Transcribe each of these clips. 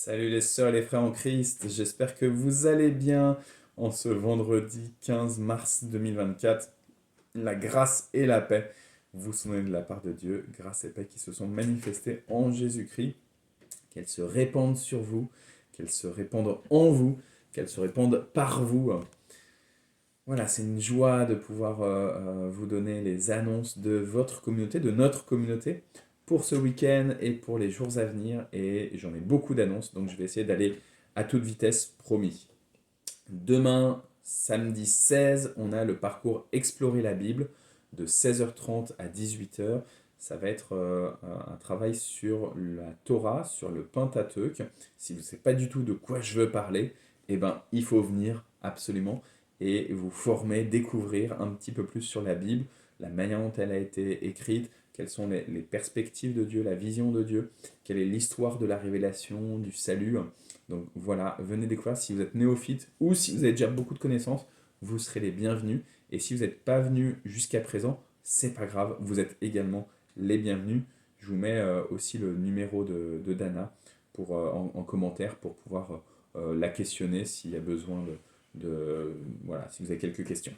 Salut les sœurs et les frères en Christ, j'espère que vous allez bien en ce vendredi 15 mars 2024. La grâce et la paix vous sont données de la part de Dieu, grâce et paix qui se sont manifestées en Jésus-Christ, qu'elles se répandent sur vous, qu'elles se répandent en vous, qu'elles se répandent par vous. Voilà, c'est une joie de pouvoir vous donner les annonces de votre communauté, de notre communauté, pour ce week-end et pour les jours à venir. Et j'en ai beaucoup d'annonces, donc je vais essayer d'aller à toute vitesse, promis. Demain, samedi 16, on a le parcours Explorer la Bible de 16h30 à 18h. Ça va être un travail sur la Torah, sur le Pentateuque. Si vous ne savez pas du tout de quoi je veux parler, eh ben, il faut venir absolument et vous former, découvrir un petit peu plus sur la Bible, la manière dont elle a été écrite, quelles sont les perspectives de Dieu, la vision de Dieu, quelle est l'histoire de la révélation, du salut. Donc voilà, venez découvrir si vous êtes néophyte ou si vous avez déjà beaucoup de connaissances, vous serez les bienvenus. Et si vous n'êtes pas venu jusqu'à présent, c'est pas grave, vous êtes également les bienvenus. Je vous mets aussi le numéro de Dana en commentaire pour pouvoir la questionner s'il y a besoin voilà, si vous avez quelques questions.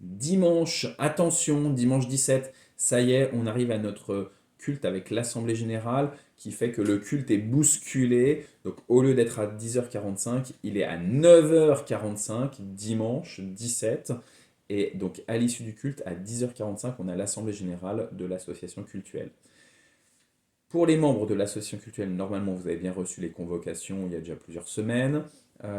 Dimanche, attention, dimanche 17, ça y est, on arrive à notre culte avec l'Assemblée Générale qui fait que le culte est bousculé. Donc au lieu d'être à 10h45, il est à 9h45, dimanche 17. Et donc à l'issue du culte, à 10h45, on a l'Assemblée Générale de l'association cultuelle. Pour les membres de l'association cultuelle, normalement, vous avez bien reçu les convocations il y a déjà plusieurs semaines.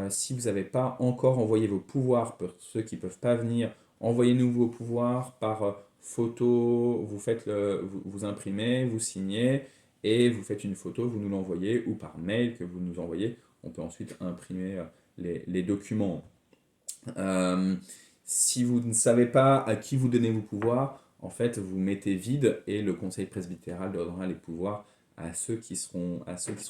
Si vous n'avez pas encore envoyé vos pouvoirs, pour ceux qui ne peuvent pas venir, envoyez-nous vos pouvoirs par photo, vous imprimez, vous signez, et vous faites une photo, vous nous l'envoyez, ou par mail que vous nous envoyez. On peut ensuite imprimer les documents. Euh, Si vous ne savez pas à qui vous donnez vos pouvoirs, en fait, vous mettez vide et le conseil presbytéral donnera les pouvoirs à ceux qui seront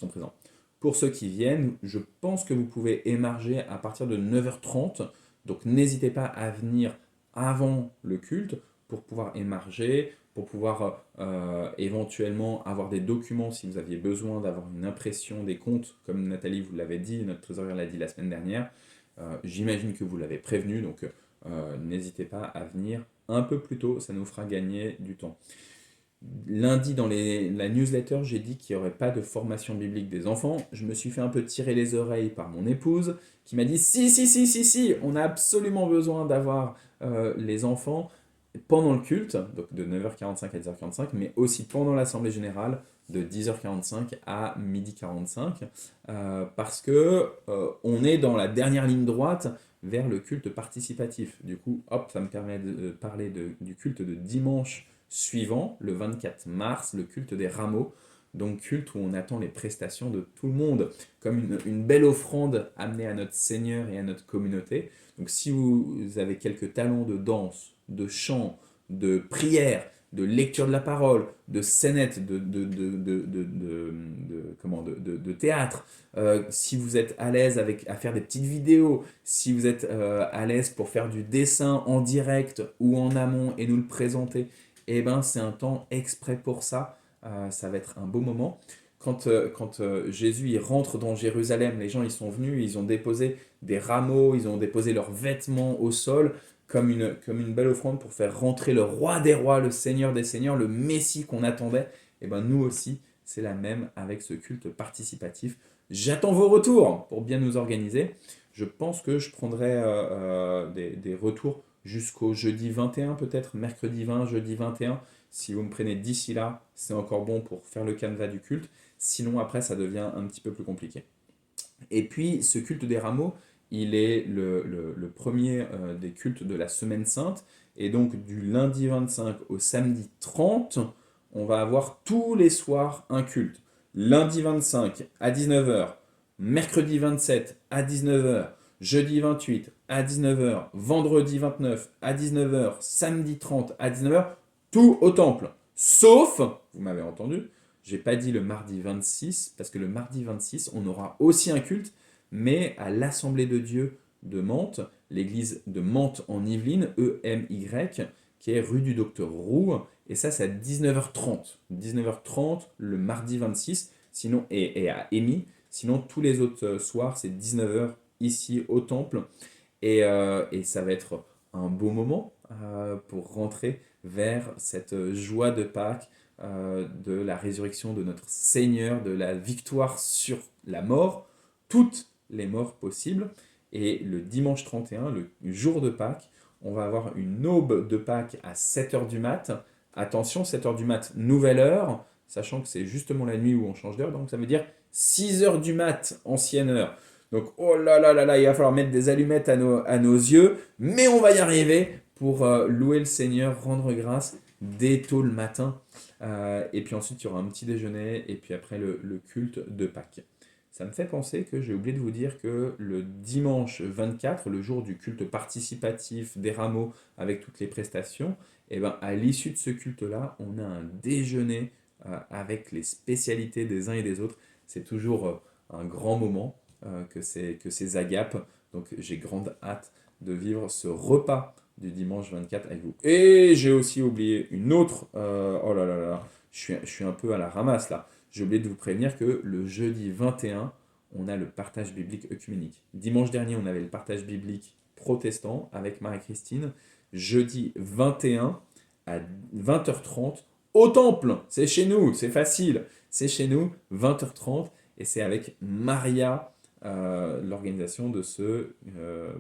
présents. Pour ceux qui viennent, je pense que vous pouvez émarger à partir de 9h30, donc n'hésitez pas à venir avant le culte pour pouvoir émarger, pour pouvoir éventuellement avoir des documents si vous aviez besoin d'avoir une impression des comptes, comme Nathalie vous l'avait dit, notre trésorière l'a dit la semaine dernière. J'imagine que vous l'avez prévenu, donc n'hésitez pas à venir un peu plus tôt, ça nous fera gagner du temps. Lundi, dans la newsletter, j'ai dit qu'il n'y aurait pas de formation biblique des enfants. Je me suis fait un peu tirer les oreilles par mon épouse, qui m'a dit si, si, si, si, si, on a absolument besoin d'avoir les enfants pendant le culte, donc de 9h45 à 10h45, mais aussi pendant l'Assemblée Générale, de 10h45 à 12h45, parce que on est dans la dernière ligne droite vers le culte participatif. Du coup, hop, ça me permet de parler du culte de dimanche suivant, le 24 mars, le culte des rameaux, donc culte où on attend les prestations de tout le monde, comme une belle offrande amenée à notre Seigneur et à notre communauté. Donc si vous avez quelques talents de danse, de chant, de prière, de lecture de la parole, de scénette, de théâtre, si vous êtes à l'aise à faire des petites vidéos, si vous êtes à l'aise pour faire du dessin en direct ou en amont et nous le présenter, eh ben, c'est un temps exprès pour ça. Ça va être un beau moment. Quand Jésus il rentre dans Jérusalem, les gens ils sont venus, ils ont déposé des rameaux, ils ont déposé leurs vêtements au sol comme une belle offrande pour faire rentrer le roi des rois, le seigneur des seigneurs, le Messie qu'on attendait. Et ben nous aussi, c'est la même avec ce culte participatif. J'attends vos retours pour bien nous organiser. Je pense que je prendrai des retours jusqu'au jeudi 21 peut-être, mercredi 20, jeudi 21. Si vous me prenez d'ici là, c'est encore bon pour faire le canevas du culte. Sinon, après, ça devient un petit peu plus compliqué. Et puis, ce culte des rameaux, il est le premier des cultes de la Semaine Sainte. Et donc, du lundi 25 au samedi 30, on va avoir tous les soirs un culte. Lundi 25 à 19h, mercredi 27 à 19h, jeudi 28 à 19h, vendredi 29 à 19h, samedi 30 à 19h, tout au temple. Sauf, vous m'avez entendu, j'ai pas dit le mardi 26, parce que le mardi 26, on aura aussi un culte, mais à l'Assemblée de Dieu de Mantes, l'église de Mantes en Yvelines, EMY, qui est rue du Docteur Roux, et ça c'est à 19h30. 19h30 le mardi 26, sinon, et à Émy. Sinon, tous les autres soirs, c'est 19 h ici au temple. Et ça va être un beau moment pour rentrer vers cette joie de Pâques, de la résurrection de notre Seigneur, de la victoire sur la mort, toutes les morts possibles. Et le dimanche 31, le jour de Pâques, on va avoir une aube de Pâques à 7 h du mat. Attention, 7 h du mat, nouvelle heure, sachant que c'est justement la nuit où on change d'heure, donc ça veut dire 6 h du mat, ancienne heure. Donc, oh là là là là, il va falloir mettre des allumettes à nos yeux, mais on va y arriver pour louer le Seigneur, rendre grâce dès tôt le matin. Et puis ensuite, il y aura un petit déjeuner, et puis après le culte de Pâques. Ça me fait penser que j'ai oublié de vous dire que le dimanche 24, le jour du culte participatif des rameaux avec toutes les prestations, et ben, à l'issue de ce culte-là, on a un déjeuner avec les spécialités des uns et des autres. C'est toujours un grand moment que ces agapes. Donc j'ai grande hâte de vivre ce repas du dimanche 24 avec vous. Et j'ai aussi oublié une autre. Oh là là là, je suis un peu à la ramasse là. J'ai oublié de vous prévenir que le jeudi 21, on a le partage biblique œcuménique. Dimanche dernier, on avait le partage biblique protestant avec Marie-Christine. Jeudi 21 à 20 h 30 au temple. C'est chez nous, c'est facile. C'est chez nous, 20 h 30. Et c'est avec Maria, l'organisation de ce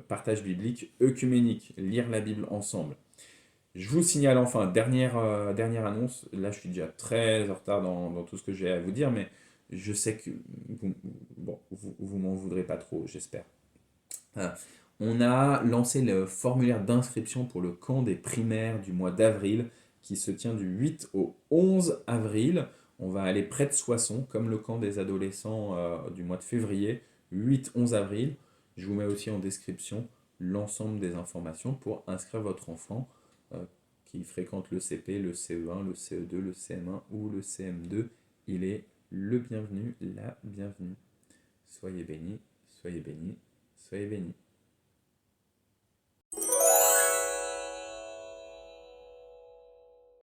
partage biblique œcuménique, lire la Bible ensemble. Je vous signale enfin, dernière annonce, là je suis déjà très en retard dans tout ce que j'ai à vous dire, mais je sais que vous m'en voudrez pas trop, j'espère. On a lancé le formulaire d'inscription pour le camp des primaires du mois d'avril, qui se tient du 8 au 11 avril. On va aller près de Soissons, comme le camp des adolescents du mois de février, 8-11 avril. Je vous mets aussi en description l'ensemble des informations pour inscrire votre enfant qui fréquente le CP, le CE1, le CE2, le CM1 ou le CM2. Il est le bienvenu, la bienvenue. Soyez bénis, soyez bénis, soyez bénis.